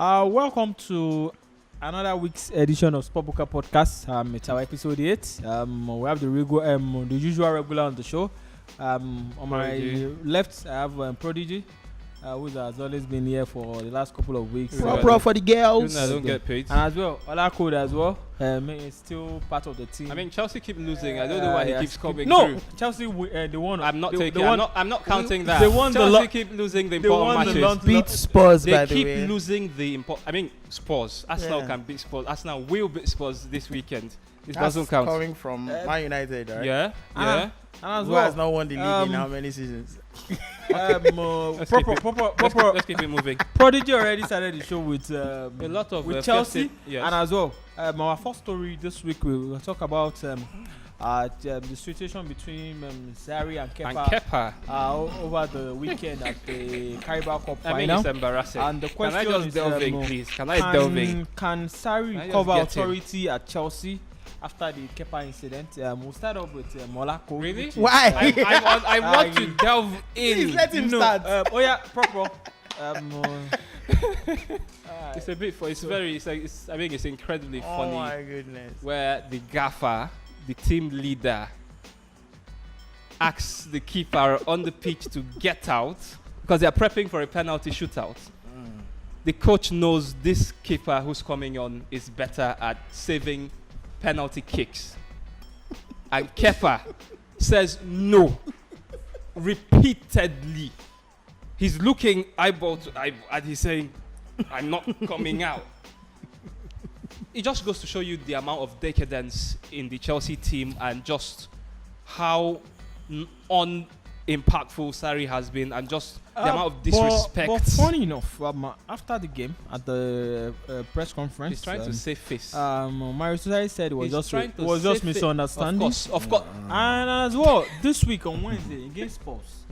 Welcome to another week's edition of Sport Buka podcast. It's our episode 8. We have the usual regular on the show. On my left, I have Prodigy, who has always been here for the last couple of weeks. Pro for the girls. I don't get paid. And as well, Ola Code as well. He's still part of the team. I mean, Chelsea keep losing. I don't know why he keeps coming through. Chelsea, the one. I'm not taking. I'm not counting that. They won Chelsea keep losing the important matches. Beat Spurs, They by the keep way. losing the important. I mean, Spurs. Arsenal can beat Spurs. Arsenal will beat Spurs this weekend. It doesn't count. Coming from Man United, right? Yeah. And as Who well, has not won the league in how many seasons? Let's keep it moving. Prodigy already started the show with A lot of with Chelsea, yes. and as well, our first story this week we will talk about the situation between Sarri and Kepa, over the weekend at the Carabao Cup I mean, final. it's embarrassing. And the Can I question just is, delve in, please? Can I delve in? Can Sarri Can I just recover get in? authority at Chelsea after the Kepa incident? We'll start off with Molako. Really? which is, Why? I want to delve in. Please let him start. Proper. It's a bit. I think it's incredibly Oh funny. my goodness. Where the gaffer, the team leader, asks the keeper on the pitch to get out because they are prepping for a penalty shootout. The coach knows this keeper who's coming on is better at saving penalty kicks. And Kepa says no repeatedly. He's looking eyeball to eyeball and he's saying, I'm not coming out. It just goes to show you the amount of decadence in the Chelsea team and just how unimpactful Sarri has been and just the amount of disrespect. But funny enough, after the game at the press conference, He's trying to save face. Mario Sarri said it was He's trying to just save misunderstanding. Of course. And as well, this week on Wednesday against Spurs,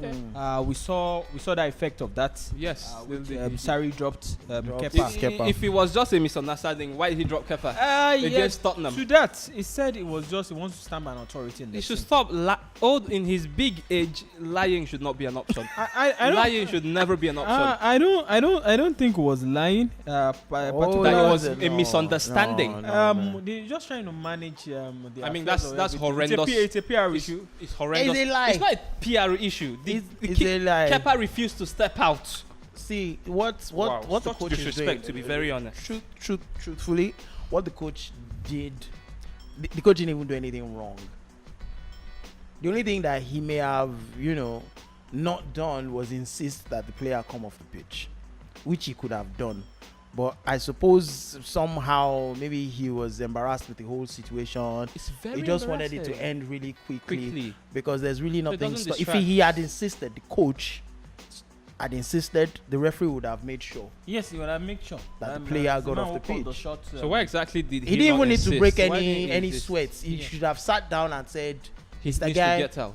we saw the effect of that. Yes. Sarri dropped Kepa. If it was just a misunderstanding, why did he drop Kepa against Tottenham? To that, he said it was just he wants to stand by an authority in the He should team. stop. Old in his big age, lying should not be an option. I don't. Lying should never be an option. I don't think it was lying. That it was a misunderstanding. They're just trying to manage. I mean, that's horrendous. It's a PR issue. It's horrendous. It's a lie. It's not a PR issue. It's a lie. Kepa refused to step out. See, what the Such coach is disrespect, doing, to be very honest. Truthfully, what the coach did, the coach didn't even do anything wrong. The only thing that he may have, not done was insist that the player come off the pitch, which he could have done. But I suppose somehow maybe he was embarrassed with the whole situation. It's very He just wanted it to embarrassing. end really quickly. Quickly. Because there's really nothing. doesn't If distract. he had insisted, the coach had insisted, the referee would have made sure Yes, you gotta make sure that the player got off the pitch. So why exactly did He didn't not even need to insist? break Why didn't he any insist? sweats. He should have sat down and said, He the needs guy- to get out.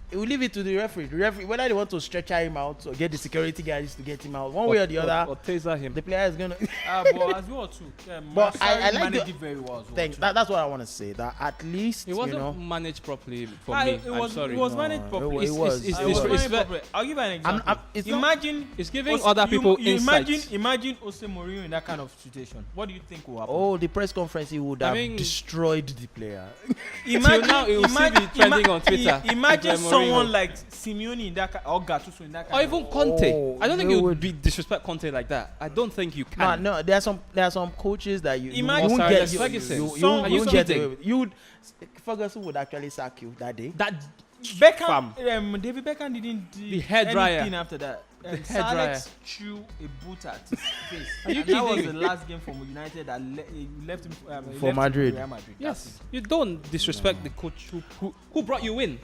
he will leave it to the referee. The referee, whether they want to stretcher him out or get the security guys to get him out, one way or the other, Or taser him. the player is gonna. But as well too. But I like managed the- it very well. As well Thanks. too. That's what I want to say. That at least It wasn't managed properly for me. It I'm was. sorry. It was No, managed properly. it was. It's It was it's managed ve- properly. I'll give you an example. it's not- imagine It's giving other people insights. Imagine Jose Mourinho in that kind of situation. What do you think will happen? Oh, the press conference, he would I have mean- destroyed the player. Till now, it will still be trending on Twitter. Imagine Jose Mourinho. someone like Simeone in that or Gattuso in that Or kind even of. Conte. Oh, I don't think they you would would- be disrespect Conte like that. I don't think you No, can. no, there are some coaches that you Imagine- won't Sorry, get. that's Ferguson. Are you won't get kidding? away with. You would. Ferguson would actually sack you that day. That Beckham, David Beckham didn't do The hair dryer. anything after that. hair dryer. Alex threw a boot at his face. Are you And that was kidding? the last game for United that he left him he For left him Madrid. Real Madrid. yes, you don't disrespect the coach who brought you in.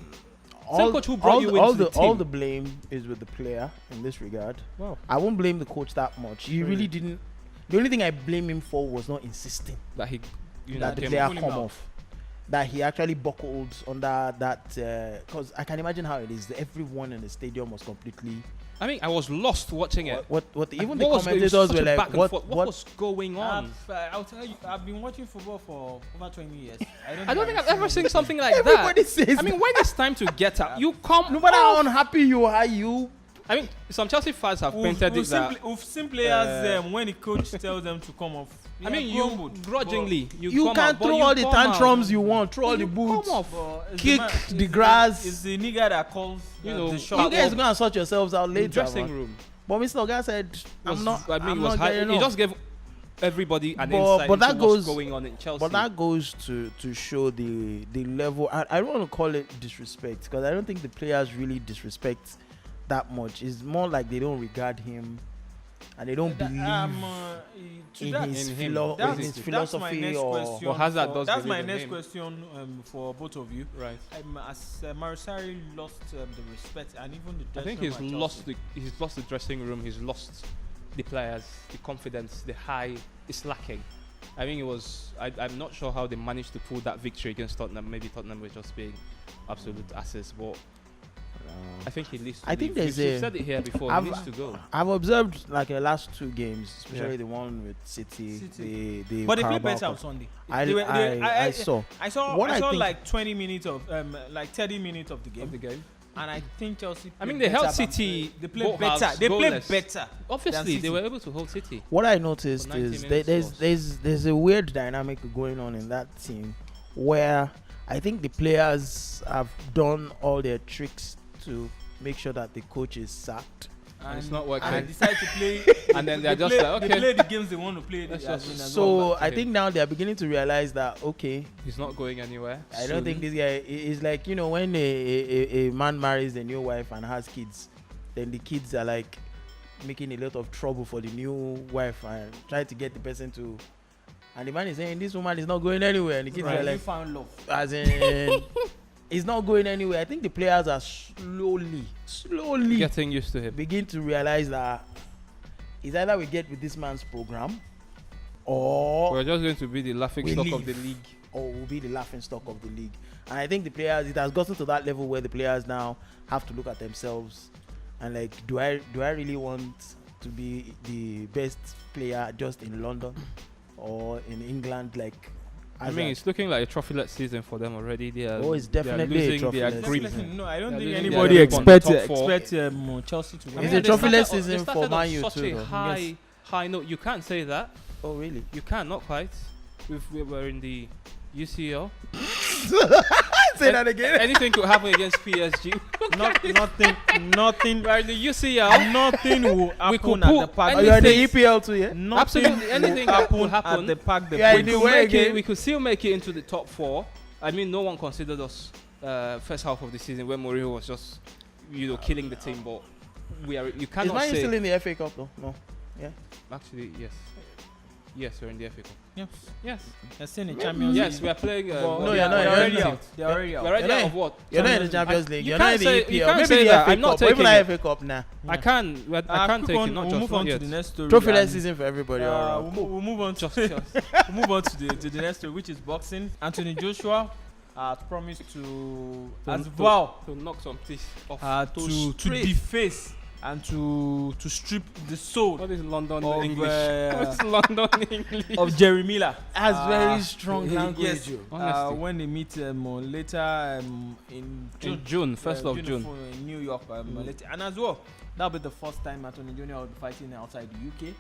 all, coach who brought you into all the all team. the blame is with the player in this regard. Wow. I won't blame the coach that much. He really didn't. The only thing I blame him for was not insisting That he, that the came player pull him come out. off. That he actually buckled under that. Because I can imagine how it is. Everyone in the stadium was completely. I mean, I was lost watching it. What even What the was- it was commentators such were a like, back and what forth. What was going on? I'll tell you, I've been watching football for over 20 years. I don't think I've ever seen something like Everybody that. says I mean, when it's time to get out, you come. no matter how off. unhappy you are, you I mean, some Chelsea fans have painted it that. We've seen players when the coach tells them to come off. I mean, you grudgingly You come can out, but throw you all the come tantrums out. you want, throw all the You boots, come off. kick the grass. It's the nigga that calls You know, the You shot. guys gonna sort yourselves out In later. dressing Man. room. But Mr. Oga said, I'm not. I mean, I'm it was not high, getting he off. just gave everybody an But insight that into goes- what's going on in Chelsea. But that goes to show the level. I don't want to call it disrespect because I don't think the players really disrespect that much. It's more like they don't regard him and they don't believe in his philosophy or. Well, Hazard does That's my believe in next him. question for both of you. Right. As Marisari lost the respect and even the I think dressing room he's at lost the dressing room. He's lost the players, the confidence, the high is lacking. I think it was. I'm not sure how they managed to pull that victory against Tottenham. Maybe Tottenham were just being absolute asses, but I think he needs to. I think leave. there's We've a- said it here before. I've- He needs to go. I've observed like the last two games, especially Yeah. the one with City. The But they played Carabao better Cup. on Sunday. I saw. I saw What I think- like 20 minutes of like 30 minutes of the game, Of the game. and I think Chelsea. I mean, played they held better than- City. They played both better. halves They played goalless. better. Obviously, City. they were able to hold City. What I noticed For 90 is minutes there's a weird dynamic going on in that team where I think the players have done all their tricks to make sure that the coach is sacked. And it's not working. And they decide to play. And then they're they just play, like, They okay. play the games they want to play. Let's as just- in as So well. I okay. think now they are beginning to realize that okay, He's not going anywhere. I don't think this guy is like, you know, when a man marries a new wife and has kids, then the kids are like making a lot of trouble for the new wife and trying to get the person to. And the man is saying this woman is not going anywhere, and the kids Right. are You like, found love. as in, it's not going anywhere. I think the players are slowly Getting used to him. begin to realize that it's either we get with this man's program, or We're just going to be the laughing We stock of leave. the league. will be the laughing stock of the league. And I think the players, it has gotten to that level where the players now have to look at themselves and like, do I really want to be the best player just in London or in England? Like, I mean, it's looking like a trophy-less season for them already. They are, Oh, it's they are definitely a losing their trophy-less grip. season. No, I don't They're think losing anybody their grip on the expect top four. Chelsea to win. It's mean, a they trophy-less started- season they started for on Man U such too, a though. high note. You can't say that. Oh, really? You can't, not quite. We were in the UCL. Say that again. Anything could happen against PSG. Nothing. We're in the UCL. Nothing will We could happen at the put park. Oh, you're in the anything- EPL too, yeah? Nothing Absolutely, anything that will could happen. at the park. The Yeah, we in the could way make it. again. We could still make it into the top four. I mean, no one considered us first half of the season when Mourinho was just, killing the team. But we are. You Is cannot Man U say. still in the FA Cup though? No. Actually, yes. Yes, we're in the FA Cup. Yes. Yes. They're still in Champions Yes, League. we are playing. Well, No, we you're are- not. we're You're already already out. out. They're already We're out. already You're out not- of what? You're not in the Champions Champions League. you You're not can't in the say- you EPL. can't Maybe say the that. FA I'm not Cup. Or even taking the it. FA Cup now. I can't. I can't take it. Not We'll just move one on to yet. the next story. Trophy-less and, season for everybody. all right. we'll move on to Just. we'll move on to the next story, which is boxing. Anthony Joshua promised to as vow To knock some teeth off. to strip. deface and to strip the soul What is London of, English? What is London English? of Jerry Miller. Has very strong he- language. yes. yo. Honestly. When they meet later in In June, 1st of June. in New York, later. And as well, that'll be the first time Anthony Jr. will be fighting outside the UK.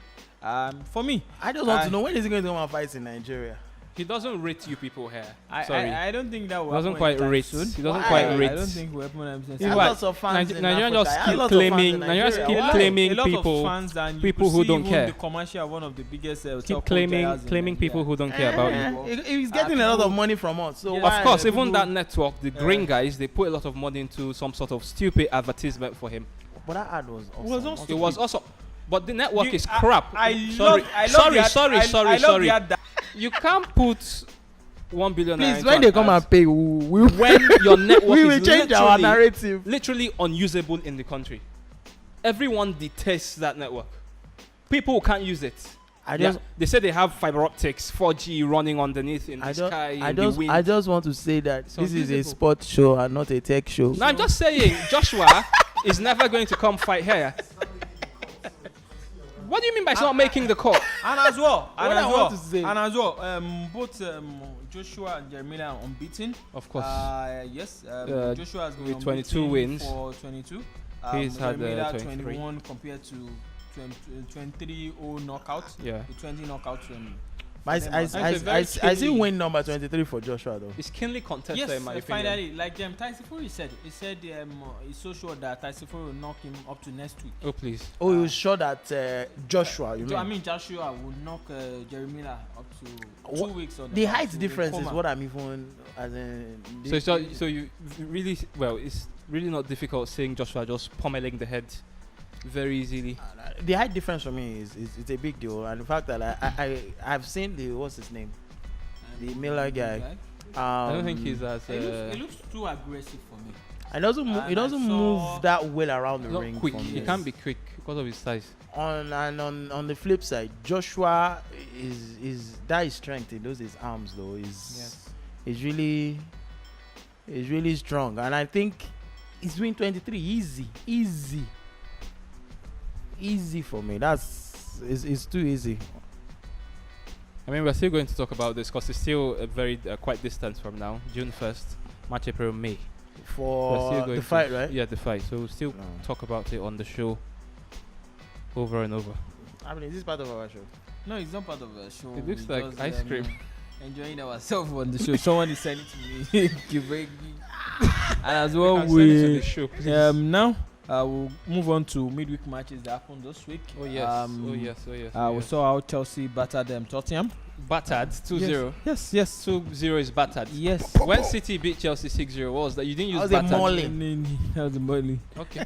For me, I just want to know, when is he going to come and fight in Nigeria? He doesn't rate you people here. Sorry. I don't think that will Doesn't happen quite anytime rate. soon. He doesn't Why? quite I rate. don't think we'll happen anytime He soon. has Why? lots of fans in Nigerian Africa. just He has keep lots of fans in claiming- Nigerians Nigeria. keep Why? claiming a lot people- of fans and you people could who see don't even care. the commercial, one of the biggest Keep claiming people who don't care about you. He's getting a lot of money from us. So Yeah. why? Of course, even people- that network, the green guys, they put a lot of money into some sort of stupid advertisement for him. But that ad was awesome. Was awesome. It was also, but the network You- is crap. I sorry, love sorry, the ad- sorry, I sorry, love sorry. the ad that- You can't put 1 billion. Please, into when an they come ad and pay, we when your network we will is change our narrative. literally unusable in the country. Everyone detests that network. People can't use it. They say they have fiber optics, 4G running underneath in the sky, in the wind. I just want to say that It's this is a unusable. sport show and not a tech show. No, I'm just saying, Joshua is never going to come fight here. What do you mean by it's not making the cut? And as well, What I want to say- both Joshua and Jeremy are unbeaten. Of course. Yes, Uh, Joshua has been with 22 unbeaten wins. for 22. He's had Jeremy Miller 23. 21 compared to 23-0 knockout. Yeah. The 20 knockouts. I see win number 23 for Joshua though. It's keenly contested Yes, in my opinion. finally, like Tyson Fury said, he's so sure that Tyson Fury will knock him up to next week. Oh please. Oh, he was sure that Joshua. You mean? I mean, Joshua will knock Jeremy Miller up to 2 weeks on The path height to difference is coma. what I'm even as in. So you really it's really not difficult seeing Joshua just pummeling the head very easily. The height difference for me is it's a big deal, and the fact that I've seen the what's his name, the Miller guy. I don't think he's as It looks too aggressive for me. It doesn't move that well around the not ring. quick. for me. He can't be quick because of his size. On the flip side, Joshua is that his strength. He knows his arms though. Is really strong, and I think he's doing 23 easy for me. It's too easy. I mean, we're still going to talk about this because it's still a very quite distant from now. June 1st, March, April, May. We're still For going the to- fight, right? Yeah, the fight. So we'll still talk about it on the show over and over. I mean, is this part of our show? No, it's not part of the show. It looks We like just, ice cream. Enjoying ourselves on the show. Someone is sending to me. And as well, You can send it to we the show, please. now we'll move on to midweek matches that happened this week. Oh yes. Oh yes. We saw how Chelsea battered Tottenham. Battered 2-0. Yes. 2-0 is battered. Yes. When City beat Chelsea 6-0, what was that? You didn't use That was a battered. mauling. That was a mauling. Okay.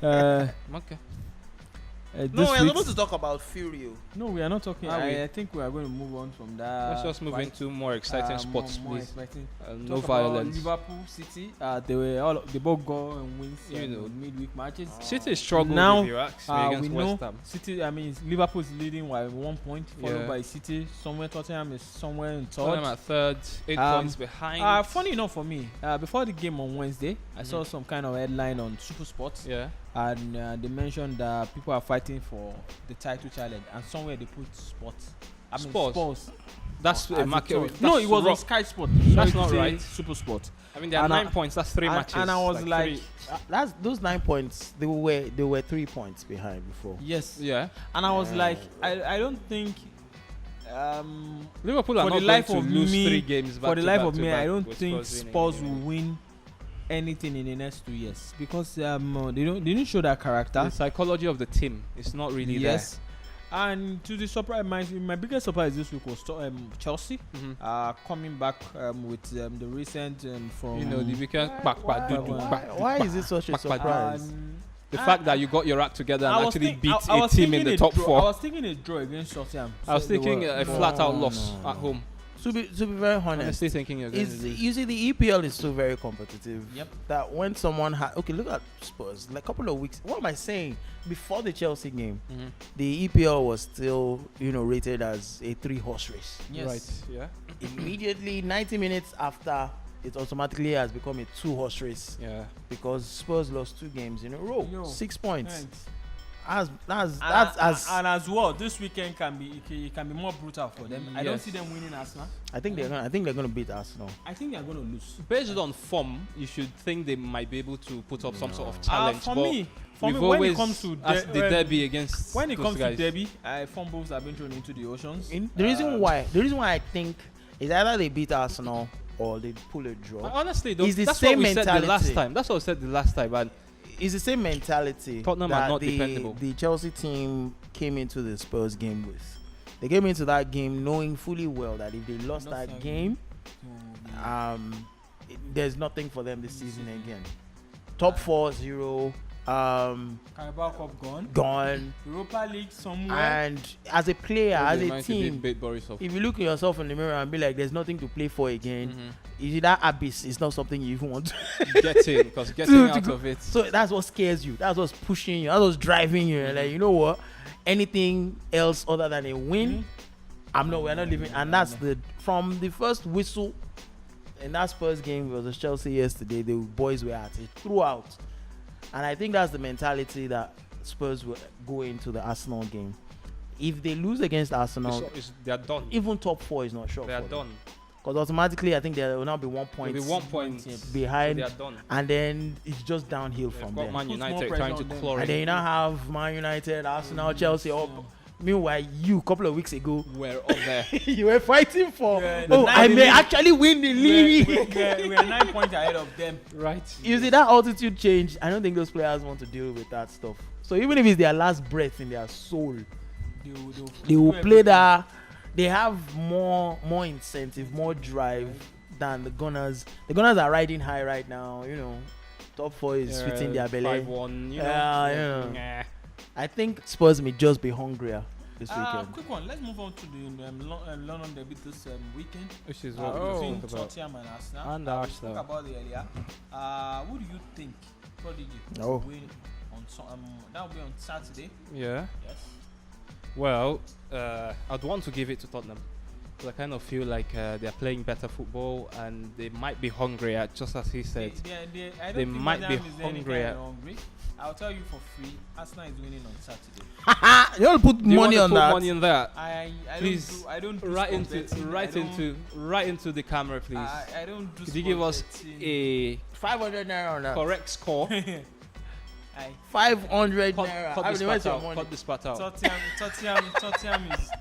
Okay. No, This we're week- supposed to talk about Fury. No, we are not talking. Are we? I think we are going to move on from that. Let's just move fight. into more exciting sports, more please. exciting. No Talk about violence. Liverpool City. They both go and wins midweek matches. City struggled Now, if you ask me we against know West Ham. City. I mean, Liverpool is leading by 1 point, followed Yeah. by City. Somewhere Tottenham is somewhere in Tottenham third. at third, 8 points behind. Funny enough for me, before the game on Wednesday, I saw some kind of headline on Super Sports, Yeah. and they mentioned that people are fighting for the title challenge, and somewhere they put Sports. I mean, Spurs. Spurs. That's as a it market. was. That's No, it was on rough. Sky Sport. That's Sorry not to say right. Super Sport. I mean, there are And 9 points. That's 3 matches. And I was like, three. That's those 9 points. They were 3 points behind before. yes. Yeah. And I was Yeah. like, I don't think. Liverpool are For not the life going of to lose me- 3 games back For the to life back of to me, back I don't with think winning. Spurs will win anything in the next 2 years because they didn't show that character. The psychology of the team is not really Yes. And to the surprise, my biggest surprise this week was Chelsea there. Mhm. coming back with the recent from You know, the weekend Why is it such a back, surprise? the fact that you got your act together and actually beat I a was team in thinking the top draw. I 4. was thinking a draw against Tottenham. I was So they thinking were- a flat-out loss no, at no. home. To be very honest, Honestly thinking you're going to is lose. you see the EPL is so very competitive. Yep. That when someone look at Spurs. Like a couple of weeks. What am I saying? Before the Chelsea game, Mhm. the EPL was still rated as a 3-horse race. Yes. Right. Yeah. Immediately 90 minutes after, it automatically has become a 2-horse race Yeah. because Spurs lost 2 games in a row, Yo. 6 points. Thanks. That's And as well, this weekend can be more brutal for them. I don't Yes. see them winning Arsenal. I think they're gonna beat Arsenal. I think they're going to lose. Based on form, you should think they might be able to put up some sort of challenge. For but me, we've when always it comes to asked the derby against when it those comes guys. to derby, fumbles have been thrown into the oceans. The reason why I think is either they beat Arsenal or they pull a draw. Honestly, though, It's the that's same what we said the last mentality. time. That's what we said the last time. And It's the same mentality Tottenham are that not dependable. the Chelsea team came into the Spurs game with. They came into that game knowing fully well that if they lost that game, there's nothing for them this season again. Top 4-0, Carabao Cup gone. gone. Europa League somewhere. And as a player, as a Borisov. team, if you look at yourself in the mirror and be like, there's nothing to play for again, that abyss is not something you even want to. Getting, because getting out of it. So that's what scares you. That's what's pushing you. That's what's driving you. Like, you know what? Anything else other than a win, we're not leaving. And that's from the first whistle in that Spurs game versus Chelsea yesterday, the boys were at it throughout. And I think that's the mentality that Spurs will go into the Arsenal game. If they lose against Arsenal, They are done. even top 4 is not sure. They are for them. done. Because automatically, I think there will now be 1 point Maybe 1 point behind, So they are done. and then it's just downhill They've from got there. Man Puts more United pressure trying to on them. claw And then in. you now have Man United, Arsenal, Chelsea up. Meanwhile, you, a couple of weeks ago, We're up there. you were fighting for, Yeah, oh, I the may league. actually win the league. We're 9 points ahead of them. Right. You see, that altitude change, I don't think those players want to deal with that stuff. So even if it's their last breath in their soul, they will play that. They have more incentive, more drive than the Gunners. The Gunners are riding high right now. You know, top 4 is fitting their belly. 5-1, you know. Yeah, you know. Nah. I think Spurs may just be hungrier this weekend. Quick one. Let's move on to the London derby this weekend. Which is Uh, what we between talk about. Tottenham and Arsenal. And We Arsenal. spoke about it earlier. Who do you think Prodigy Oh. will win on that will be on Saturday? Yeah. Yes. Well, I'd want to give it to Tottenham. 'Cause I kind of feel like they're playing better football and they might be hungrier, just as he said. I don't They think might be Madam is any kind hungrier. of hungry. I'll tell you for free. Arsenal is winning on Saturday. You want to put Do you money want on to put that? money on that? I Please, I don't do Right sport into, betting. right into the camera, please. I don't do Could you sport give us betting. a 500 naira on that. correct score? 500 Cut, naira. cut I this mean, where's part your out. money? Cut this part out.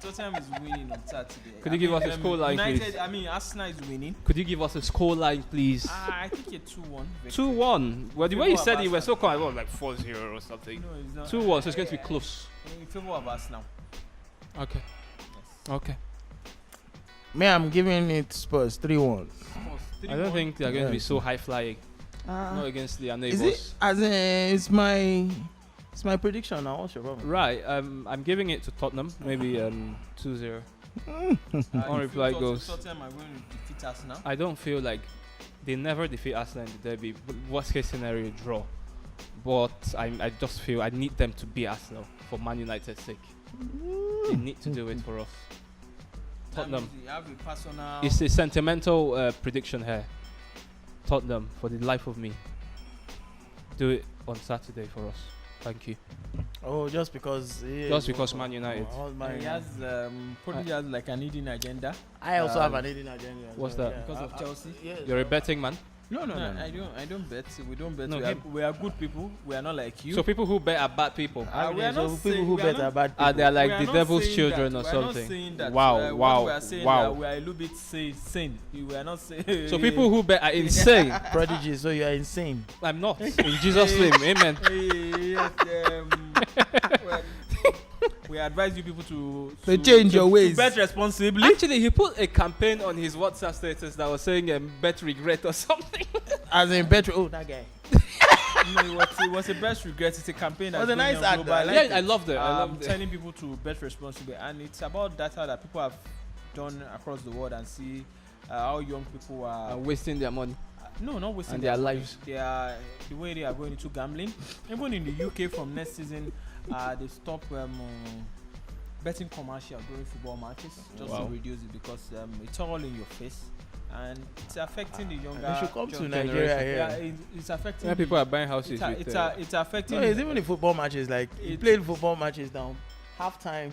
Tottenham is winning on Saturday. Could you give us a score line, United, please? I mean, Arsenal is winning. Could you give us a score line, please? I think a 2-1. 2-1. Well, the way Favor you of said it, you were Arsenal. so calm. I was like 4-0 or something. No, it's not. 2-1, so it's going to be close. In favor of Arsenal. Okay. Yes. Okay. Me, I'm giving it Spurs 3-1. I don't think they're going to be Yes. so high flying. Not against their Is neighbors. it as in, it's my prediction now? What's your problem? Right. I'm giving it to Tottenham. Maybe 2-0. On reply goes. Tottenham are going to defeat Arsenal. I don't feel like they never defeat Arsenal in the derby. Worst case scenario, draw. But I just feel I need them to beat Arsenal for Man United's sake. They need to do it for us. Tottenham. That means you have a personal. It's a sentimental prediction here. Tottenham, for the life of me. Do it on Saturday for us. Thank you. Oh, just because. Just because Man United. He has probably has like an hidden agenda I also have an hidden agenda. as What's well, that? yeah. because of Chelsea. Yes. You're a betting man. No. I don't bet. We don't bet. No, we, are, him. we are good people. We are not like you. So people who bet are bad people. We are not people saying- who we are bet not- are bad people. They are like We are the not devil's saying children that. or We are not something. saying that. Wow, What wow, we are saying wow. that we are a little bit sane. We are not saying. So people who bet are insane. Prodigy, so you are insane. I'm not. In Jesus' name, amen. Yes, well, we advise you people To change your ways. To bet responsibly. Actually, he put a campaign on his WhatsApp status that was saying bet regret or something. As in better. Oh, that guy. No, it was a best regret. It's a campaign that's Was a going nice on actor. globally. I liked Yeah, I loved it. I loved it. telling people to bet responsibly, and it's about data that people have done across the world and see how young people are. Wasting their money. No, not wasting And their money. lives. They are the way they are going into gambling. Even in the UK, from next season, they stop betting commercial during football matches just Wow. to reduce it because it's all in your face and it's affecting the younger. They should come to young Nigeria generation. here. Yeah, it's affecting. Yeah, people are buying houses it's, with. it's affecting. No, it's even in football matches. Like you It's- played football matches down half time.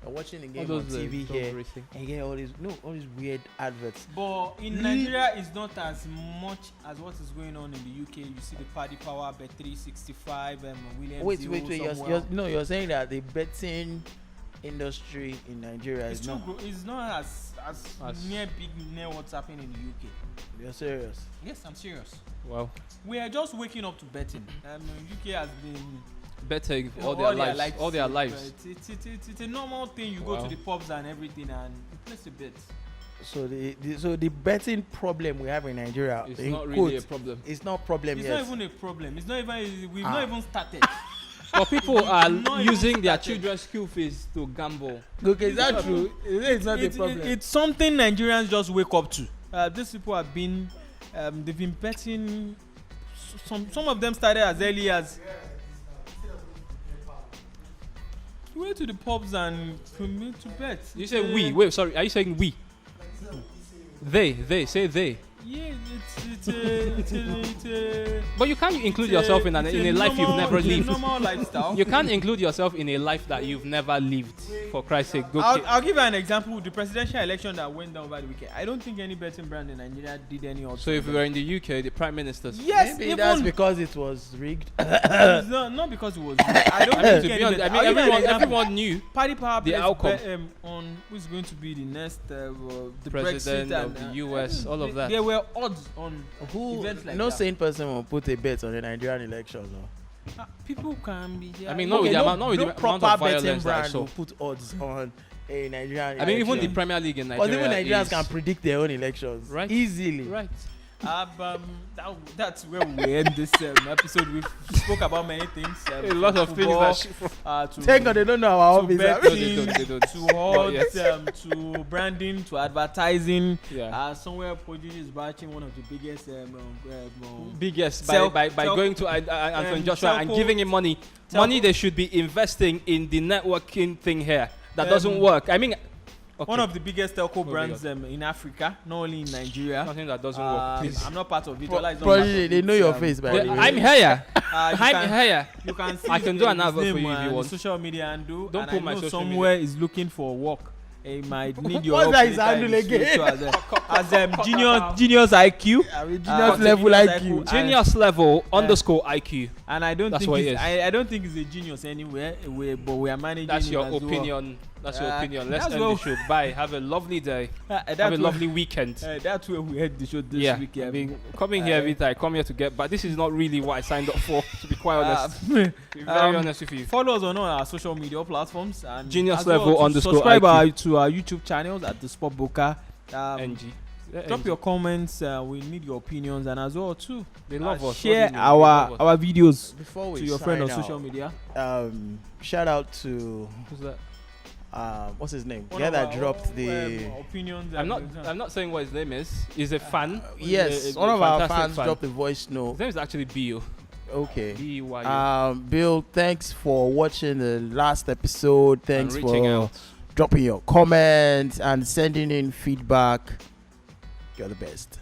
You're watching the game all on those, TV those here, racing. and you get all these weird adverts. But in Nigeria, it's not as much as what is going on in the UK. You see the Paddy Power, Bet 365, Williams. You're saying that the betting industry in Nigeria It's is too not. it's not as near what's happening in the UK. You're serious. Yes, I'm serious. Wow. We are just waking up to betting. UK has been Betting all their lives. All their lives. It's a normal thing. You go Wow. to the pubs and everything, and you place a bet. So the betting problem we have in Nigeria, It's in not really a quotes, problem. it's not problem It's yet. not even a problem. It's not even. We've Ah. not even started. But people are Not even using their started. children's school fees to gamble. Okay, is that It's true? It's not a problem. It's something Nigerians just wake up to. These people have been, they've been betting. Some of them started as early as. You went to the pubs and permit to bet. You say we. Wait, sorry. Are you saying we? They. Say they. Yeah, But you can't include yourself in a life you've never lived. Normal lifestyle. You can't include yourself in a life that you've never lived. For Christ's sake, go. I'll give you an example. The presidential election that went down over the weekend. I don't think any betting brand in Nigeria did any of. So if we were in the UK, the prime ministers. Yes, Maybe that's because it was rigged. it's not because it was. I don't think To be honest, everyone knew Party Power the plays outcome. on who's going to be the next the president Brexit of the US, all of that. There were odds on events like No that. sane person will put a bet on the Nigerian elections. People can be. I mean, not with the amount of proper betting violence that I brand saw. will put odds on a Nigerian. I mean, even the election. Premier League in Because Nigeria. even Nigerians is, can predict their own elections Right. easily. Right. That's where we end this episode. We spoke about many things. A lot of football, things to Thank God they don't know our to office. betting, They don't. to odds, yes. to branding, to advertising. Yeah. Somewhere Prodigy is batching one of the biggest Biggest Tel- by tel- going to Anthony Joshua and telco- giving him money. telco- Money they should be investing in the networking thing here. That Um, doesn't work. I mean, okay. one of the biggest telco Moving brands in Africa, not only in Nigeria. Nothing that doesn't work. Please. I'm not part of it. Ola is not part Prodigy, of they it. know your face, by the way. I'm here. You I'm can- here. You can see I can do an his advert for name you if you on want. social media and do. Don't and put I my know social somewhere is looking for work. He might need your What's help that his later handle in the again? show as genius IQ. I mean, Uh, genius level genius IQ. IQ. Genius level _ IQ. And I don't That's think what it he's, is. I don't think he's a genius anywhere. But we are managing. That's him your as well. opinion. That's your opinion. Let's that's end the well- show. Bye. Have a lovely day. That's Have a where- lovely weekend. That's where we had the show this Yeah, week. I mean, coming here every time, I come here to get, but this is not really what I signed up for, to be quite honest. To be very honest with you. Follow us on all our social media platforms and Genius as well level to _ subscribe IQ. to our YouTube channels at the Sport Buka. NG. Drop your comments. We need your opinions and as well too. They love us. What do Share you mean? They love us. our videos Before we to your friend on sign social out, media. Shout out to Who's that? what's his name? The One guy of that our dropped the. opinions. I'm not saying what his name is. He's a fan. Yes, A one of our fantastic fans fan. dropped a voice note. His name is actually Bio. Okay. B-Y-O. Bill, thanks for watching the last episode. And Thanks reaching for out. dropping your comments and sending in feedback. You're the best.